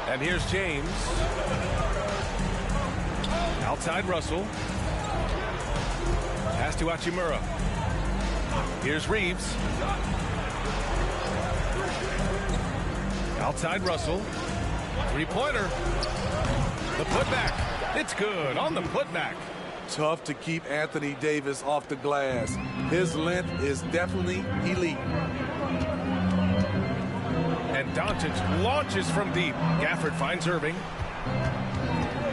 And here's James. Outside Russell. Pass to Hachimura. Here's Reeves. Outside Russell. Three-pointer. The putback. It's good on the putback. Tough to keep Anthony Davis off the glass. His length is definitely elite. And Doncic launches from deep. Gafford finds Irving.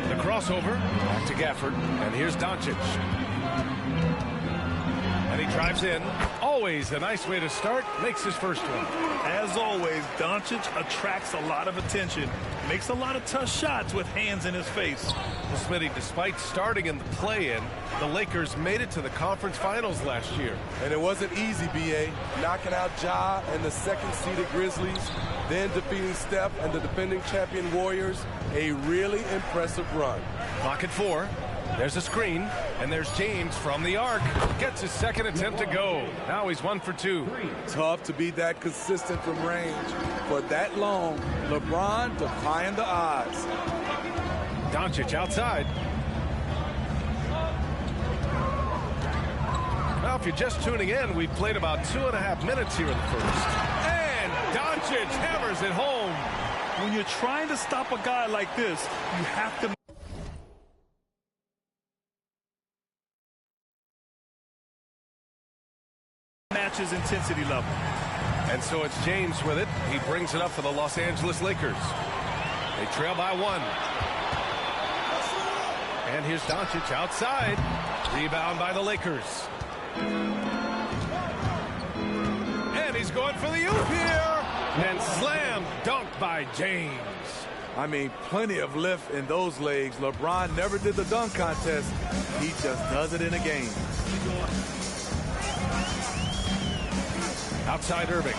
The crossover. Back to Gafford. And here's Doncic. And he drives in. Always a nice way to start. Makes his first one. As always, Doncic attracts a lot of attention. Makes a lot of tough shots with hands in his face. Well, Smitty, despite starting in the play-in, the Lakers made it to the conference finals last year. And it wasn't easy, B.A. Knocking out Ja and the second-seeded Grizzlies, then defeating Steph and the defending champion Warriors. A really impressive run. Clock at 4. There's a screen, and there's James from the arc. Gets his second attempt to go. Now he's 1 for 2. Tough to be that consistent from range. For that long, LeBron defying the odds. Doncic outside. Now, if you're just tuning in, we've played about 2.5 minutes here in the first. And Doncic hammers it home. When you're trying to stop a guy like this, you have to match his intensity level. And so it's James with it. He brings it up for the Los Angeles Lakers. They trail by 1. And here's Doncic outside. Rebound by the Lakers. And he's going for the oop here. And slam dunked by James. I mean, plenty of lift in those legs. LeBron never did the dunk contest. He just does it in a game. Outside Irving.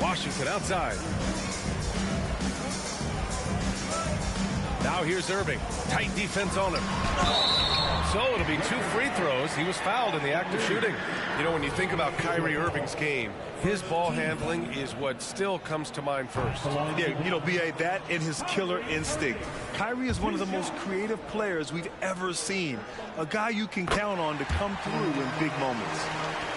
Washington outside. Now here's Irving. Tight defense on him. So it'll be 2 free throws. He was fouled in the act of shooting. You know, when you think about Kyrie Irving's game, his ball handling is what still comes to mind first. Yeah, you know, B.A., that and his killer instinct. Kyrie is one of the most creative players we've ever seen. A guy you can count on to come through in big moments.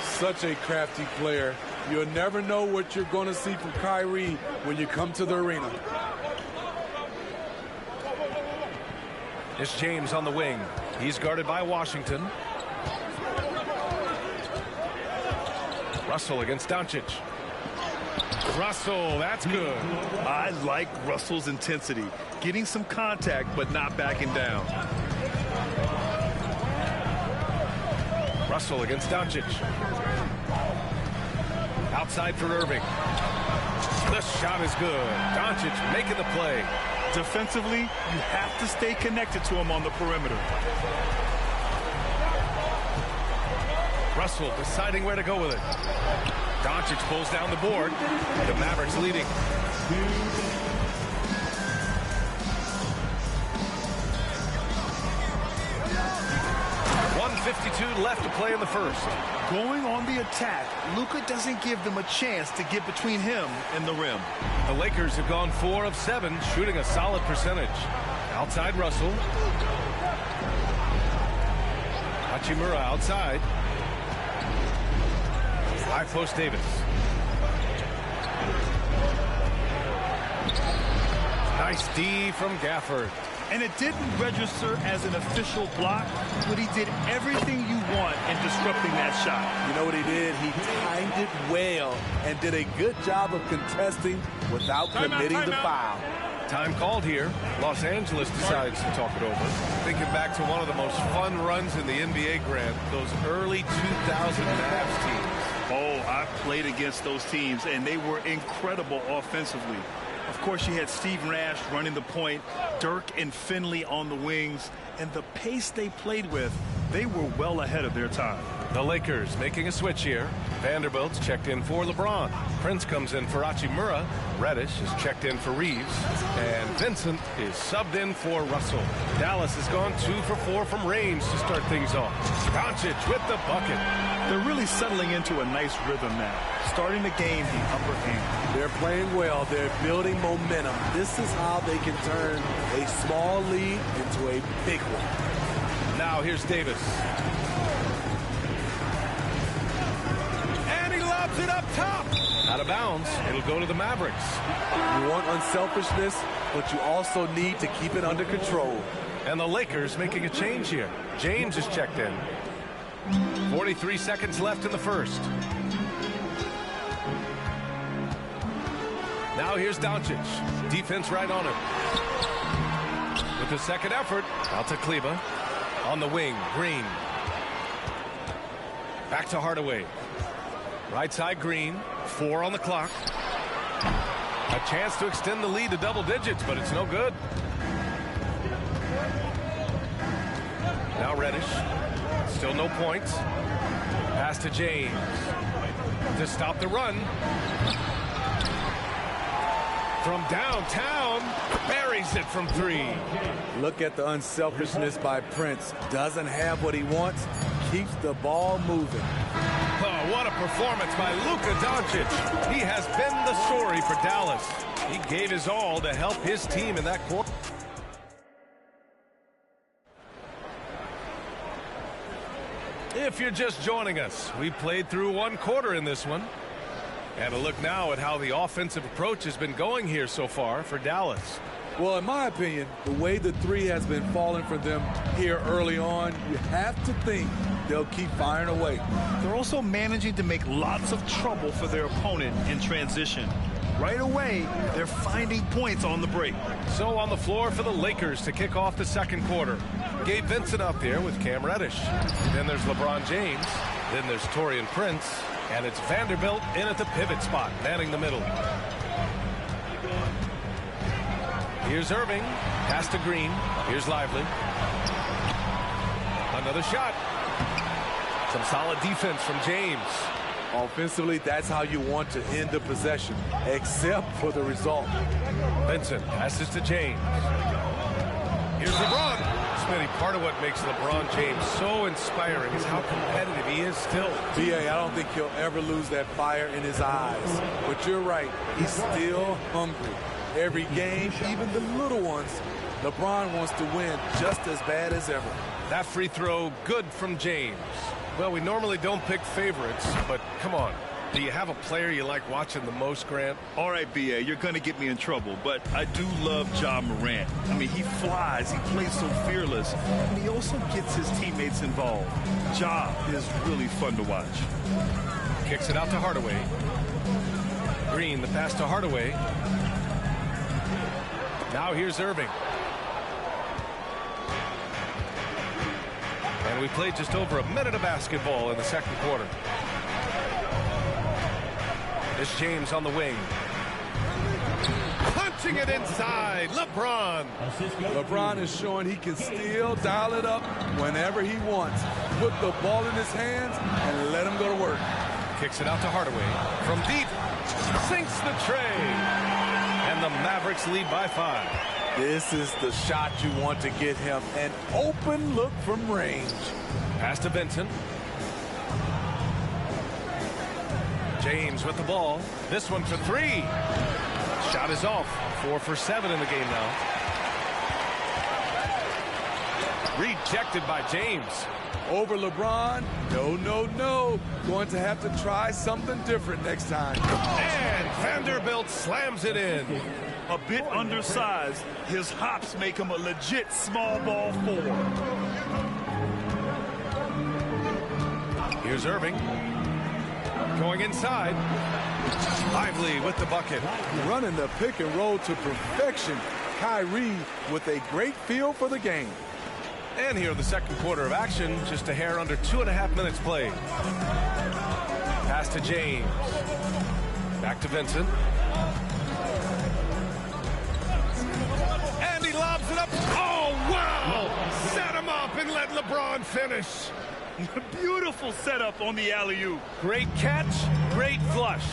Such a crafty player. You'll never know what you're going to see from Kyrie when you come to the arena. It's James on the wing. He's guarded by Washington. Russell against Doncic. Russell, that's good. I like Russell's intensity. Getting some contact, but not backing down. Russell against Doncic. Outside for Irving. The shot is good. Doncic making the play. Defensively, you have to stay connected to him on the perimeter. Russell deciding where to go with it. Doncic pulls down the board. The Mavericks leading. 1:52 left to play in the first. Going on the attack, Luka doesn't give them a chance to get between him and the rim. The Lakers have gone 4 of 7, shooting a solid percentage. Outside Russell. Hachimura outside. High post Davis. Nice D from Gafford. And it didn't register as an official block, but he did everything you want in disrupting that shot. You know what he did? He timed it well and did a good job of contesting without committing the foul. Time called here. Los Angeles decides to talk it over. Thinking back to one of the most fun runs in the NBA, Grant, those early 2000 Mavs teams. Oh, I played against those teams, and they were incredible offensively. Of course, you had Steve Nash running the point, Dirk and Finley on the wings, and the pace they played with, they were well ahead of their time. The Lakers making a switch here. Vanderbilt's checked in for LeBron. Prince comes in for Hachimura. Reddish is checked in for Reeves. And Vincent is subbed in for Russell. Dallas has gone 2 for 4 from range to start things off. Doncic with the bucket. They're really settling into a nice rhythm now, starting to gain the upper hand. They're playing well. They're building momentum. This is how they can turn a small lead into a big one. Now here's Davis. And he lobs it up top. Out of bounds. It'll go to the Mavericks. You want unselfishness, but you also need to keep it under control. And the Lakers making a change here. James is checked in. 43 seconds left in the first. Now here's Doncic. Defense right on him. With the second effort, out to Kleber. On the wing, Green. Back to Hardaway. Right side, Green. 4 on the clock. A chance to extend the lead to double digits, but it's no good. Now Reddish. Still no points. Pass to James. To stop the run. From downtown, buries it from 3. Look at the unselfishness by Prince. Doesn't have what he wants, keeps the ball moving. Oh, what a performance by Luka Doncic. He has been the story for Dallas. He gave his all to help his team in that quarter. If you're just joining us, we played through 1 quarter in this one. And a look now at how the offensive approach has been going here so far for Dallas. Well, in my opinion, the way the 3 has been falling for them here early on, you have to think they'll keep firing away. They're also managing to make lots of trouble for their opponent in transition. Right away, they're finding points on the break. So on the floor for the Lakers to kick off the second quarter. Gabe Vincent out there with Cam Reddish. Then there's LeBron James. Then there's Taurean Prince. And it's Vanderbilt in at the pivot spot, manning the middle. Here's Irving. Pass to Green. Here's Lively. Another shot. Some solid defense from James. Offensively, that's how you want to end the possession, except for the result. Vincent passes to James. Here's LeBron. Smitty, part of what makes LeBron James so inspiring is how competitive he is still. B.A., I don't think he'll ever lose that fire in his eyes. But you're right, he's still hungry. Every game, even the little ones, LeBron wants to win just as bad as ever. That free throw, good from James. Well, we normally don't pick favorites, but come on. Do you have a player you like watching the most, Grant? All right, B.A., you're going to get me in trouble, but I do love Ja Morant. I mean, he flies, he plays so fearless, and he also gets his teammates involved. Ja is really fun to watch. Kicks it out to Hardaway. Green, the pass to Hardaway. Now here's Irving. And we played just over a minute of basketball in the second quarter. It's James on the wing. Punching it inside, LeBron. LeBron is showing he can still dial it up whenever he wants. Put the ball in his hands and let him go to work. Kicks it out to Hardaway. From deep, sinks the tray. And the Mavericks lead by 5. This is the shot you want to get him. An open look from range. Pass to Vincent. James with the ball. This one for 3. Shot is off. 4 for 7 in the game now. Rejected by James. Over LeBron. No, no, no. Going to have to try something different next time. And Vanderbilt slams it in. A bit undersized, his hops make him a legit small ball 4. Here's Irving. Going inside. Lively with the bucket. Running the pick and roll to perfection. Kyrie with a great feel for the game. And here in the second quarter of action, just a hair under 2.5 minutes played. Pass to James. Back to Vincent. And he lobs it up. Oh, wow! Set him up and let LeBron finish. Beautiful setup on the alley-oop. Great catch, great flush.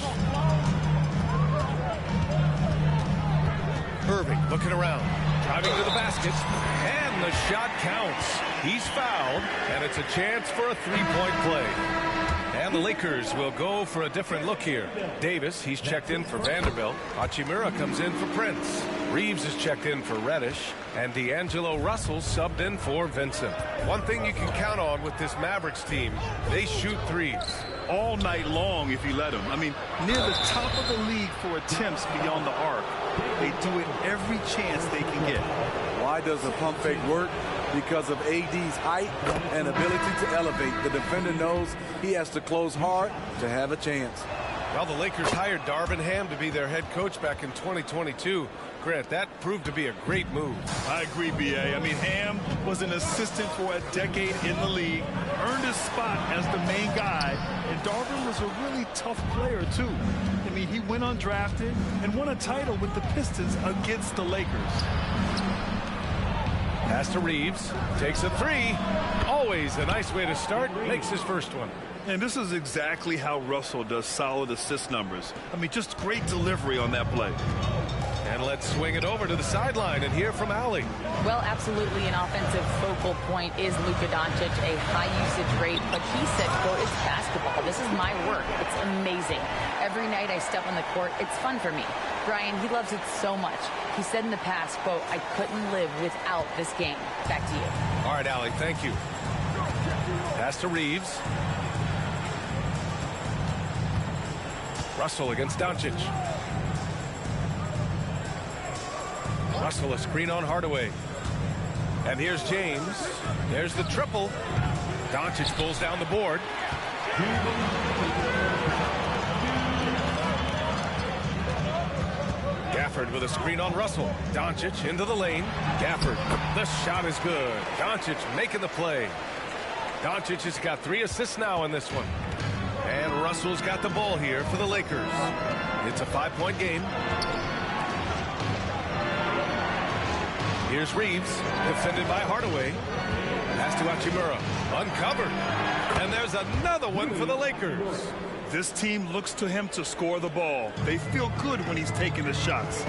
Irving looking around, driving to the basket, and the shot counts. He's fouled, and it's a chance for a three-point play. And the Lakers will go for a different look here. Davis, he's checked in for Vanderbilt. Hachimura comes in for Prince. Reeves is checked in for Reddish. And D'Angelo Russell subbed in for Vincent. One thing you can count on with this Mavericks team, they shoot threes. All night long if you let them. I mean, near the top of the league for attempts beyond the arc. They do it every chance they can get. Why does the pump fake work? Because of AD's height and ability to elevate. The defender knows he has to close hard to have a chance. Well, the Lakers hired Darvin Ham to be their head coach back in 2022. Grant, that proved to be a great move. I agree, B.A. I mean, Ham was an assistant for a decade in the league, earned his spot as the main guy, and Darvin was a really tough player, too. I mean, he went undrafted and won a title with the Pistons against the Lakers. Pass to Reeves, takes a three. Always a nice way to start, makes his first one. And this is exactly how Russell does solid assist numbers. I mean, just great delivery on that play. And let's swing it over to the sideline and hear from Allie. Well, absolutely an offensive focal point is Luka Doncic, a high usage rate, but he said, quote, it's basketball. This is my work. It's amazing. Every night I step on the court, it's fun for me. Brian, he loves it so much. He said in the past, quote, I couldn't live without this game. Back to you. All right, Allie, thank you. Pass to Reeves. Russell against Doncic. Russell a screen on Hardaway. And here's James. There's the triple. Doncic pulls down the board. Gafford with a screen on Russell. Doncic into the lane. Gafford. The shot is good. Doncic making the play. Doncic has got 3 assists now in this one. And Russell's got the ball here for the Lakers. It's a 5-point game. Here's Reeves, defended by Hardaway. Pass to Hachimura, uncovered. And there's another one for the Lakers. This team looks to him to score the ball. They feel good when he's taking the shots.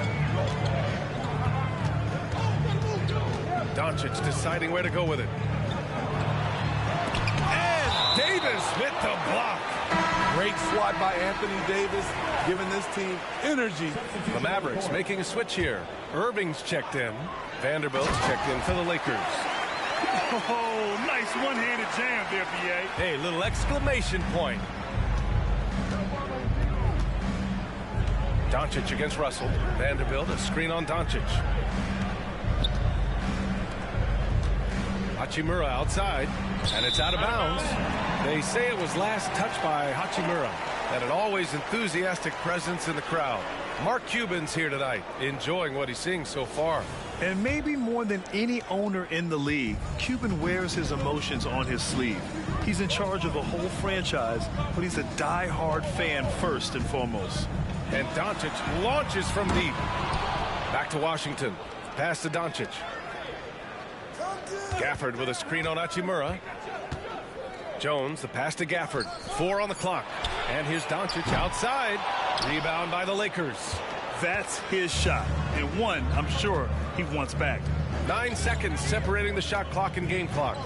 Doncic deciding where to go with it. And Davis with the block. Great swat by Anthony Davis, giving this team energy. The Mavericks making a switch here. Irving's checked in. Vanderbilt's checked in for the Lakers. Oh, nice one-handed jam there, B.A. Hey, little exclamation point. Doncic against Russell. Vanderbilt, a screen on Doncic. Hachimura outside, and it's out of bounds. They say it was last touched by Hachimura, and an always enthusiastic presence in the crowd. Mark Cuban's here tonight, enjoying what he's seeing so far. And maybe more than any owner in the league, Cuban wears his emotions on his sleeve. He's in charge of the whole franchise, but he's a die-hard fan first and foremost. And Doncic launches from deep. Back to Washington. Pass to Doncic. Gafford with a screen on Hachimura. Jones, the pass to Gafford. 4 on the clock. And here's Doncic outside. Rebound by the Lakers. That's his shot, and one I'm sure he wants back. 9 seconds separating the shot clock and game clock.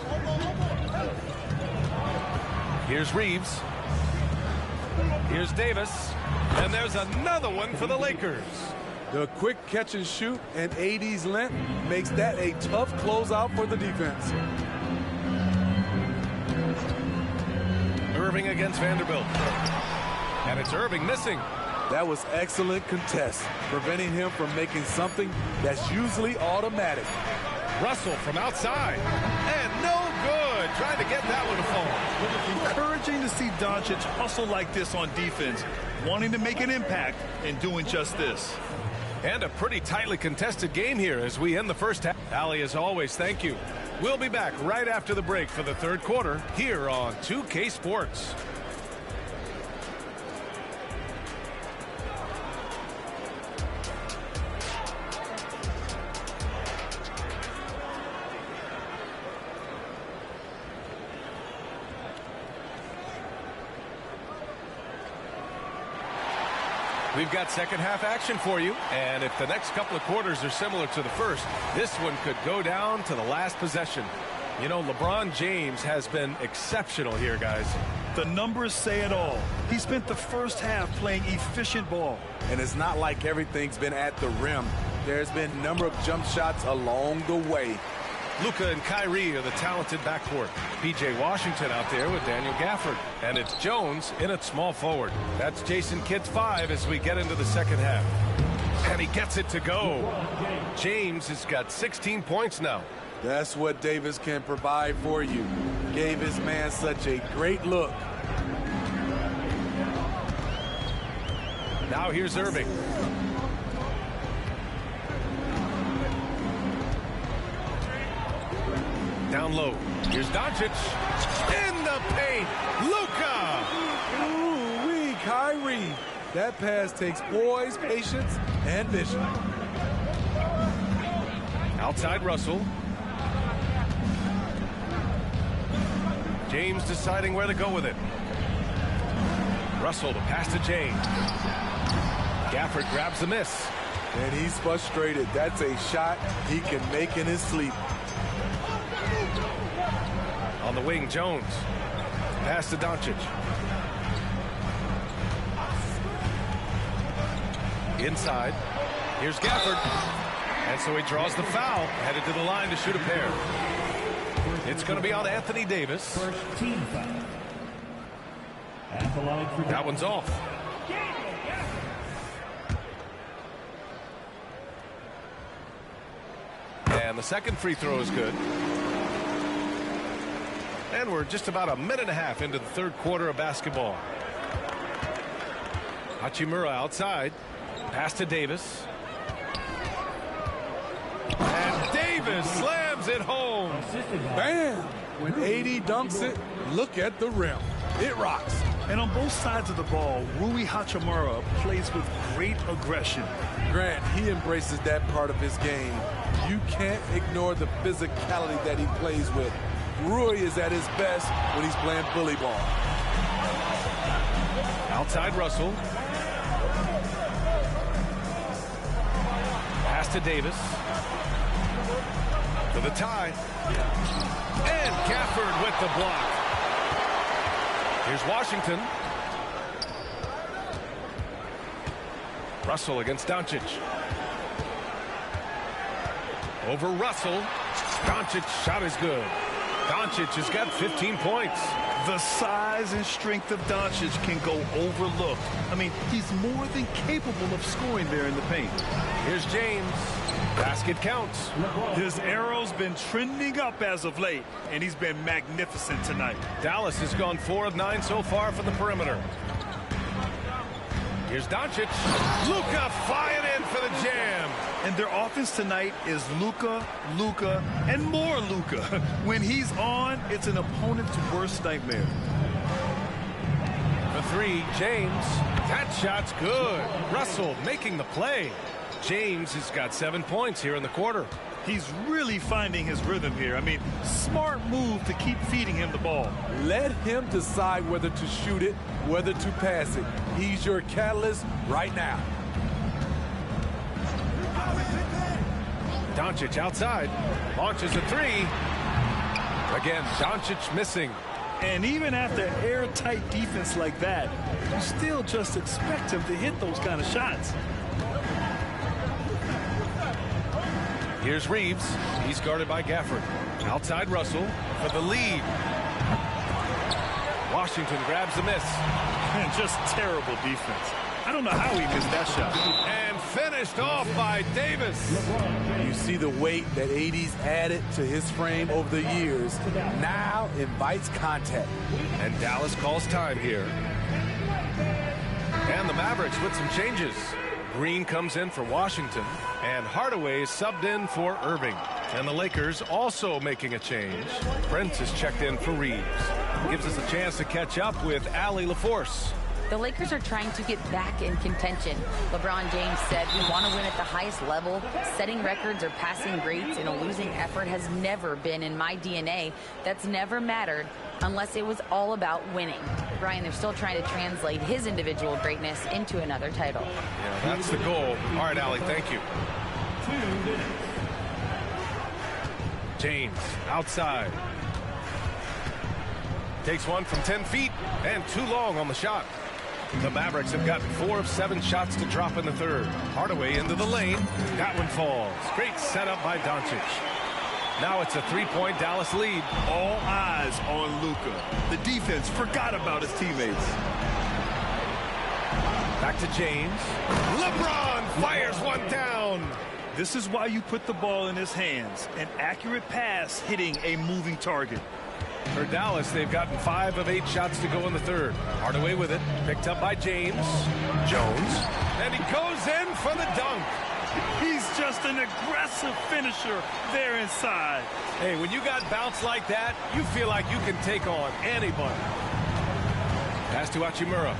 Here's Reeves. Here's Davis. And there's another one for the Lakers. The quick catch and shoot and AD's length makes that a tough closeout for the defense. Irving against Vanderbilt. And it's Irving missing. That was excellent contest, preventing him from making something that's usually automatic. Russell from outside. And no good. Trying to get that one to fall. Encouraging to see Doncic hustle like this on defense, wanting to make an impact and doing just this. And a pretty tightly contested game here as we end the first half. Allie, as always, thank you. We'll be back right after the break for the third quarter here on 2K Sports. We've got second half action for you, and if the next couple of quarters are similar to the first, this one could go down to the last possession. You know, LeBron James has been exceptional here, guys. The numbers say it all. He spent the first half playing efficient ball. And it's not like everything's been at the rim. There's been a number of jump shots along the way. Luka and Kyrie are the talented backcourt. P.J. Washington out there with Daniel Gafford. And it's Jones in at small forward. That's Jason Kidd's 5 as we get into the second half. And he gets it to go. James has got 16 points now. That's what Davis can provide for you. Gave his man such a great look. Now here's Irving. Down low. Here's Doncic. In the paint. Luka. Ooh-wee, Kyrie. That pass takes poise, patience, and vision. Outside Russell. James deciding where to go with it. Russell to pass to James. Gafford grabs the miss. And he's frustrated. That's a shot he can make in his sleep. On the wing, Jones. Pass to Doncic. Inside. Here's Gafford. And so he draws the foul. Headed to the line to shoot a pair. It's going to be on Anthony Davis. First team foul. At the line for that one's off. And the second free throw is good. And we're just about a minute and a half into the third quarter of basketball. Hachimura outside. Pass to Davis. And Davis slams it home. Bam! When AD dunks it, look at the rim. It rocks. And on both sides of the ball, Rui Hachimura plays with great aggression. Grant, he embraces that part of his game. You can't ignore the physicality that he plays with. Rui is at his best when he's playing bully ball. Outside Russell. Pass to Davis. For the tie. And Gafford with the block. Here's Washington. Russell against Doncic. Over Russell. Doncic's shot is good. Doncic has got 15 points. The size and strength of Doncic can go overlooked. I mean, he's more than capable of scoring there in the paint. Here's James. Basket counts. His arrow's been trending up as of late, and he's been magnificent tonight. Dallas has gone 4 of 9 so far from the perimeter. Here's Doncic. Luka flying in for the jam. And their offense tonight is Luka, Luka, and more Luka. When he's on, it's an opponent's worst nightmare. The three, James. That shot's good. Russell making the play. James has got 7 points here in the quarter. He's really finding his rhythm here. I mean, smart move to keep feeding him the ball. Let him decide whether to shoot it, whether to pass it. He's your catalyst right now. Doncic outside. Launches a three. Again, Doncic missing. And even after airtight defense like that, you still just expect him to hit those kind of shots. Here's Reeves. He's guarded by Gafford. Outside Russell for the lead. Washington grabs the miss. And just terrible defense. I don't know how he missed that shot. And finished off by Davis. You see the weight that AD's added to his frame over the years. Now invites contact. And Dallas calls time here. And the Mavericks with some changes. Green comes in for Washington, and Hardaway is subbed in for Irving. And the Lakers also making a change. Prince is checked in for Reeves. Gives us a chance to catch up with Allie LaForce. The Lakers are trying to get back in contention. LeBron James said, "We want to win at the highest level. Setting records or passing greats in a losing effort has never been in my DNA. That's never mattered unless it was all about winning." Brian, they're still trying to translate his individual greatness into another title. Yeah, that's the goal. All right, Allie, thank you. James outside. Takes one from 10 feet and too long on the shot. The Mavericks have gotten 4 of 7 shots to drop in the third. Hardaway into the lane. That one falls. Great setup by Doncic. Now it's a 3-point Dallas lead. All eyes on Luka. The defense forgot about his teammates. Back to James. LeBron fires one down. This is why you put the ball in his hands. An accurate pass hitting a moving target. For Dallas, they've gotten 5 of 8 shots to go in the third. Hardaway with it. Picked up by James. Jones. And he goes in for the dunk. He's just an aggressive finisher there inside. Hey, when you got bounce like that, you feel like you can take on anybody. Pass to Hachimura.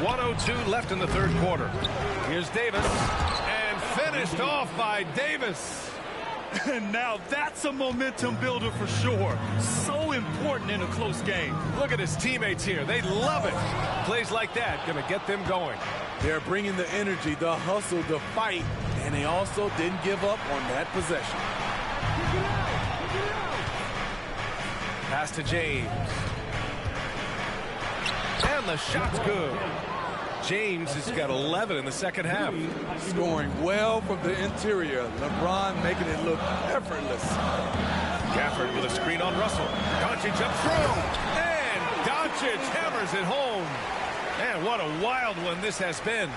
1:02 left in the third quarter. Here's Davis. And finished off by Davis. And now that's a momentum builder for sure. So important in a close game. Look at his teammates here. They love it. Plays like that going to get them going. They're bringing the energy, the hustle, the fight, and they also didn't give up on that possession. Pass to James. And the shot's good. James has got 11 in the second half. Scoring well from the interior. LeBron making it look effortless. Gafford with a screen on Russell. Doncic up strong. And Doncic hammers it home. Man, what a wild one this has been.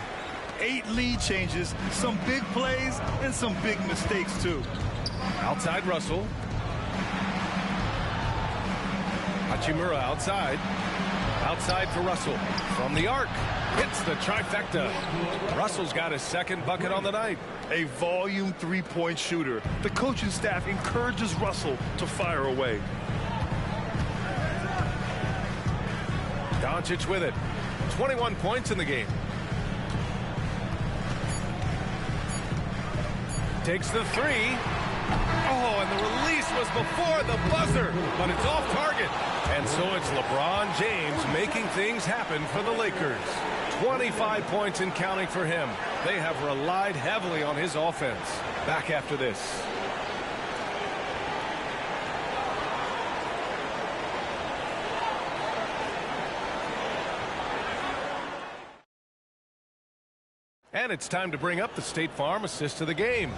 8 lead changes, some big plays, and some big mistakes, too. Outside Russell. Hachimura outside. Outside for Russell. From the arc. Hits the trifecta. Russell's got his second bucket on the night. A volume 3-point shooter. The coaching staff encourages Russell to fire away. Doncic with it. 21 points in the game. Takes the 3. Oh, and the release was before the buzzer, but it's off target. And so it's LeBron James making things happen for the Lakers. 25 points and counting for him. They have relied heavily on his offense. Back after this. And it's time to bring up the State Farm assist of the game.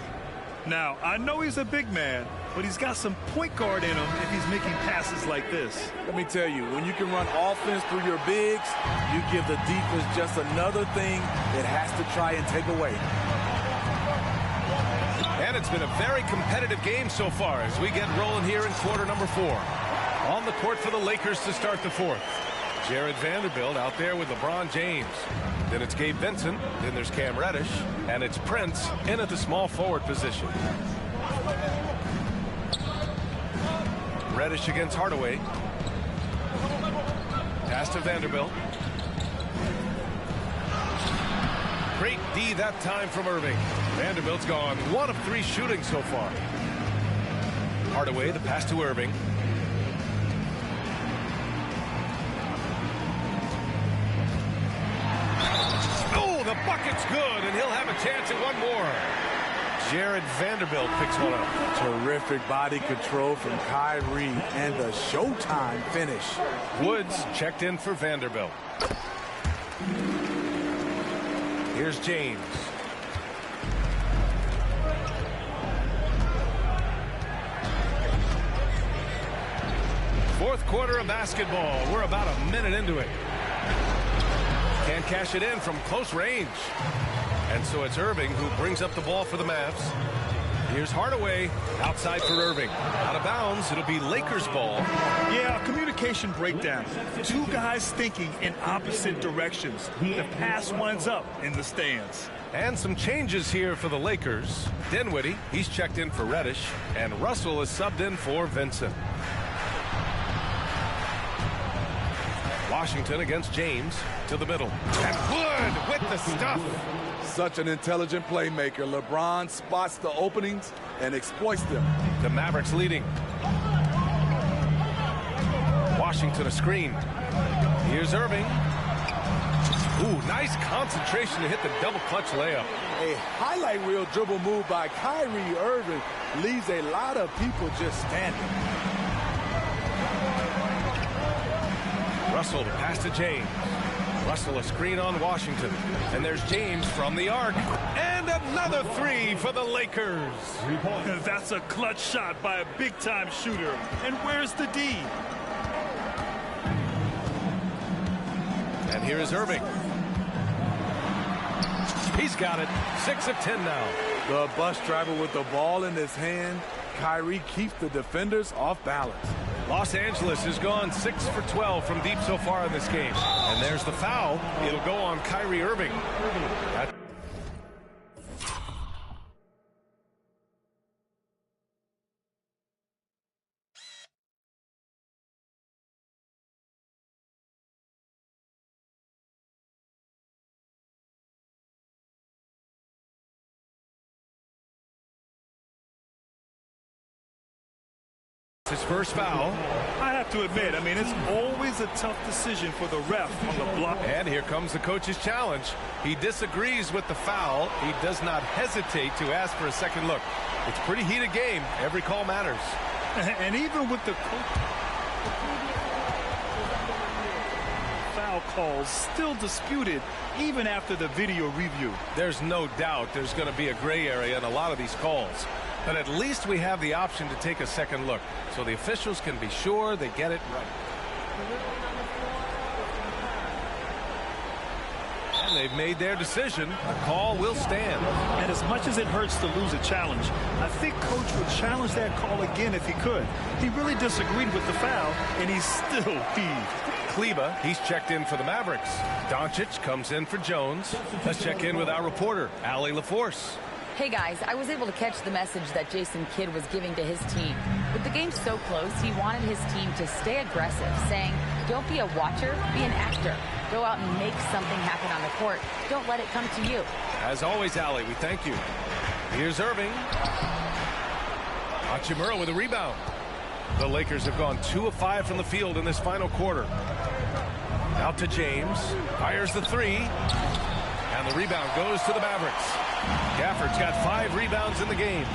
Now, I know he's a big man, but he's got some point guard in him if he's making passes like this. Let me tell you, when you can run offense through your bigs, you give the defense just another thing it has to try and take away. And it's been a very competitive game so far as we get rolling here in quarter number 4. On the court for the Lakers to start the fourth. Jared Vanderbilt out there with LeBron James. Then it's Gabe Vincent. Then there's Cam Reddish. And it's Prince in at the small forward position. Reddish against Hardaway. Pass to Vanderbilt. Great D that time from Irving. Vanderbilt's gone 1 of 3 shooting so far. Hardaway, the pass to Irving. The bucket's good, and he'll have a chance at one more. Jared Vanderbilt picks one up. Terrific body control from Kyrie and the showtime finish. Woods checked in for Vanderbilt. Here's James. Fourth quarter of basketball. We're about a minute into it. Can't cash it in from close range. And so it's Irving who brings up the ball for the Mavs. Here's Hardaway outside for Irving. Out of bounds. It'll be Lakers ball. Yeah, communication breakdown. 2 guys thinking in opposite directions. The pass winds up in the stands. And some changes here for the Lakers. Dinwiddie, he's checked in for Reddish. And Russell is subbed in for Vincent. Washington against James to the middle. And Wood with the stuff. Such an intelligent playmaker. LeBron spots the openings and exploits them. The Mavericks leading. Washington a screen. Here's Irving. Ooh, nice concentration to hit the double clutch layup. A highlight reel dribble move by Kyrie Irving leaves a lot of people just standing. Russell to pass to James. Russell a screen on Washington. And there's James from the arc. And another three for the Lakers. That's a clutch shot by a big-time shooter. And where's the D? And here is Irving. He's got it. 6 of 10 now. The bus driver with the ball in his hand. Kyrie keeps the defenders off balance. Los Angeles has gone 6 for 12 from deep so far in this game. And there's the foul. It'll go on Kyrie Irving. His first foul. I have to admit, I mean, it's always a tough decision for the ref on the block. And here comes the coach's challenge. He disagrees with the foul. He does not hesitate to ask for a second look. It's a pretty heated game. Every call matters. And even with the foul calls still disputed even after the video review. There's no doubt there's going to be a gray area in a lot of these calls. But at least we have the option to take a second look, so the officials can be sure they get it right. And they've made their decision. The call will stand. And as much as it hurts to lose a challenge, I think Coach would challenge that call again if he could. He really disagreed with the foul, and he's still peeved. Kleber, he's checked in for the Mavericks. Doncic comes in for Jones. Let's check in with our reporter, Allie LaForce. Hey guys, I was able to catch the message that Jason Kidd was giving to his team. With the game so close, he wanted his team to stay aggressive, saying, don't be a watcher, be an actor. Go out and make something happen on the court. Don't let it come to you. As always, Allie, we thank you. Here's Irving. Hachimura with a rebound. The Lakers have gone 2 of 5 from the field in this final quarter. Out to James. Fires the three. And the rebound goes to the Mavericks. Gafford's got 5 rebounds in the game.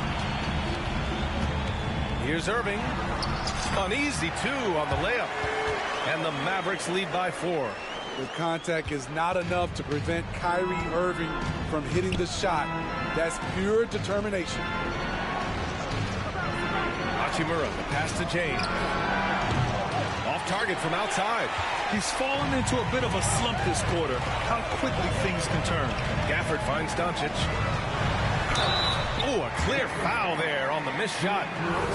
Here's Irving. An easy 2 on the layup. And the Mavericks lead by 4. The contact is not enough to prevent Kyrie Irving from hitting the shot. That's pure determination. Hachimura, the pass to James. Off target from outside. He's fallen into a bit of a slump this quarter. How quickly things can turn. Gafford finds Doncic. Oh, a clear foul there on the missed shot.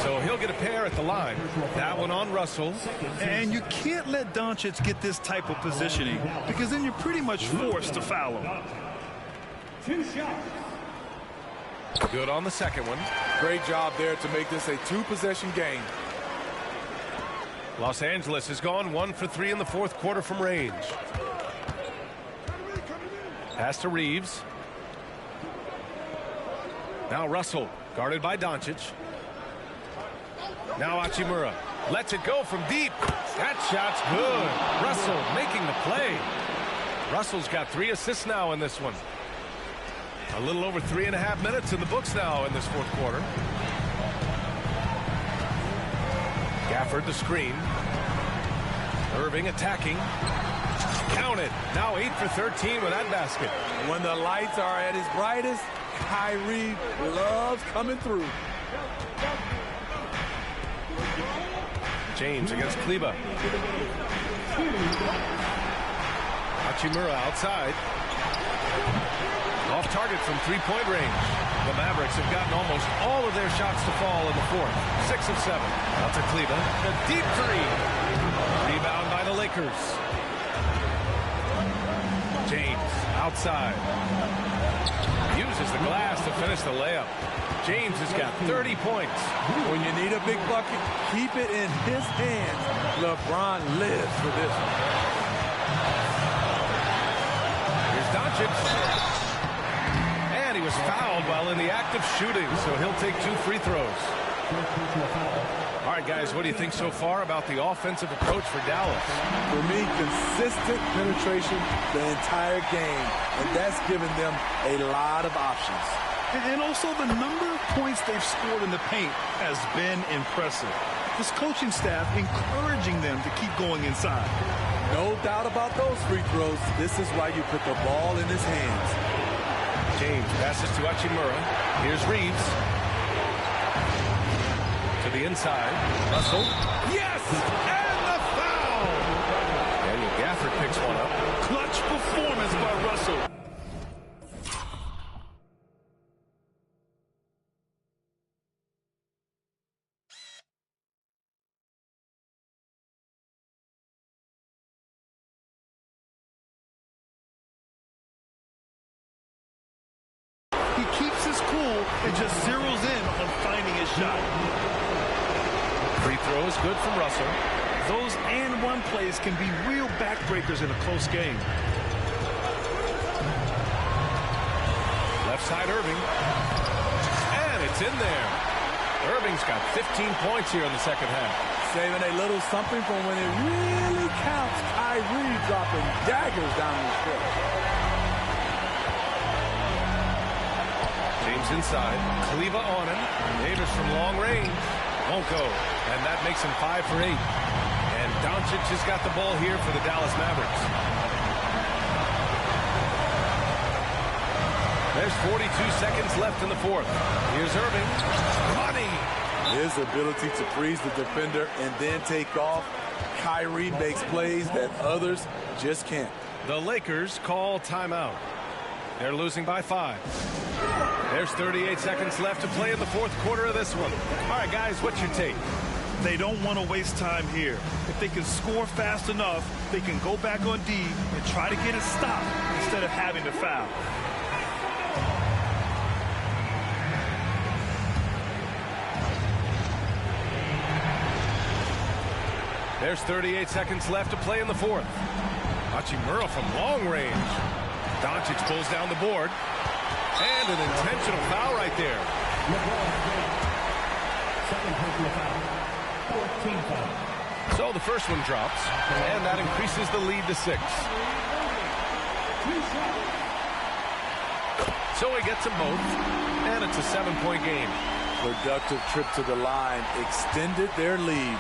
So he'll get a pair at the line. That one on Russell. And you can't let Doncic get this type of positioning, because then you're pretty much forced to foul him. 2 shots. Good on the second one. Great job there to make this a 2-possession game. Los Angeles has gone 1 for 3 in the fourth quarter from range. Pass to Reeves. Now Russell, guarded by Doncic. Now Hachimura lets it go from deep. That shot's good. Russell making the play. Russell's got 3 assists now in this one. A little over 3.5 minutes in the books now in this fourth quarter. Gafford the screen. Irving attacking. Counted. Now 8 for 13 with that basket. When the lights are at his brightest, Kyrie loves coming through. James against Kleber. Hachimura outside. Off target from 3-point range. The Mavericks have gotten almost all of their shots to fall in the fourth. 6 of 7. Out to Kleber. The deep 3. Rebound by the Lakers. James outside. Uses the glass to finish the layup. James has got 30 points. When you need a big bucket, keep it in his hands. LeBron lives for this one. Here's Doncic. And he was fouled while in the act of shooting, so he'll take 2 free throws. All right, guys, what do you think so far about the offensive approach for Dallas? For me, consistent penetration the entire game, and that's given them a lot of options. And also the number of points they've scored in the paint has been impressive. This coaching staff encouraging them to keep going inside. No doubt about those free throws. This is why you put the ball in his hands. James passes to Hachimura. Here's Reeves. To the inside. Russell. Yes! And the foul! Daniel Gafford picks one up. Clutch performance by Russell. He keeps his cool and just zeroes in on finding his shot. Free throw is good from Russell. Those and one plays can be real backbreakers in a close game. Left side Irving. And it's in there. Irving's got 15 points here in the second half. Saving a little something from when it really counts. Kyrie dropping daggers down the stretch. James inside. Kleba on him. Davis from long range. Won't go. And that makes him 5 for 8. And Doncic has got the ball here for the Dallas Mavericks. There's 42 seconds left in the fourth. Here's Irving. Money. His ability to freeze the defender and then take off. Kyrie makes plays that others just can't. The Lakers call timeout. They're losing by 5. There's 38 seconds left to play in the fourth quarter of this one. All right, guys, what's your take? They don't want to waste time here. If they can score fast enough, they can go back on D and try to get a stop instead of having to foul. There's 38 seconds left to play in the fourth. Hachimura from long range. Doncic pulls down the board. And an intentional foul right there. So the first one drops, and that increases the lead to 6. So he gets them both, and it's a 7-point game. Productive trip to the line extended their lead.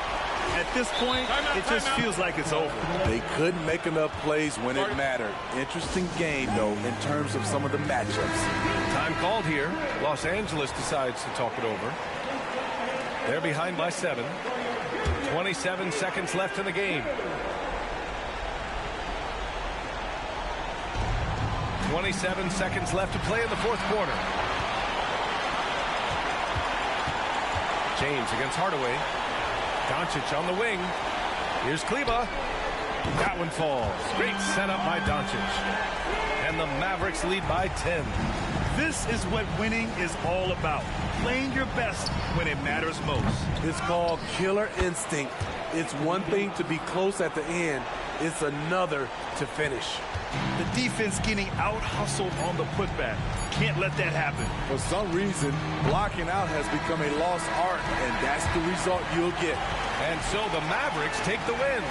At this point, it just feels like it's over. They couldn't make enough plays when it mattered. Interesting game, though, in terms of some of the matchups. Time called here. Los Angeles decides to talk it over. They're behind by 7. 27 seconds left in the game. 27 seconds left to play in the fourth quarter. James against Hardaway. Doncic on the wing. Here's Kleba. That one falls. Great setup by Doncic. And the Mavericks lead by 10. This is what winning is all about. Playing your best when it matters most. It's called killer instinct. It's one thing to be close at the end. It's another to finish. The defense getting out-hustled on the putback. Can't let that happen. For some reason, blocking out has become a lost art, and that's the result you'll get. And so the Mavericks take the win.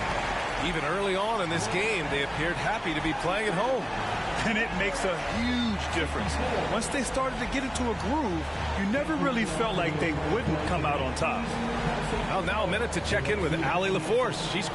Even early on in this game, they appeared happy to be playing at home. And it makes a huge difference. Once they started to get into a groove, you never really felt like they wouldn't come out on top. Well, now a minute to check in with Allie LaForce. She's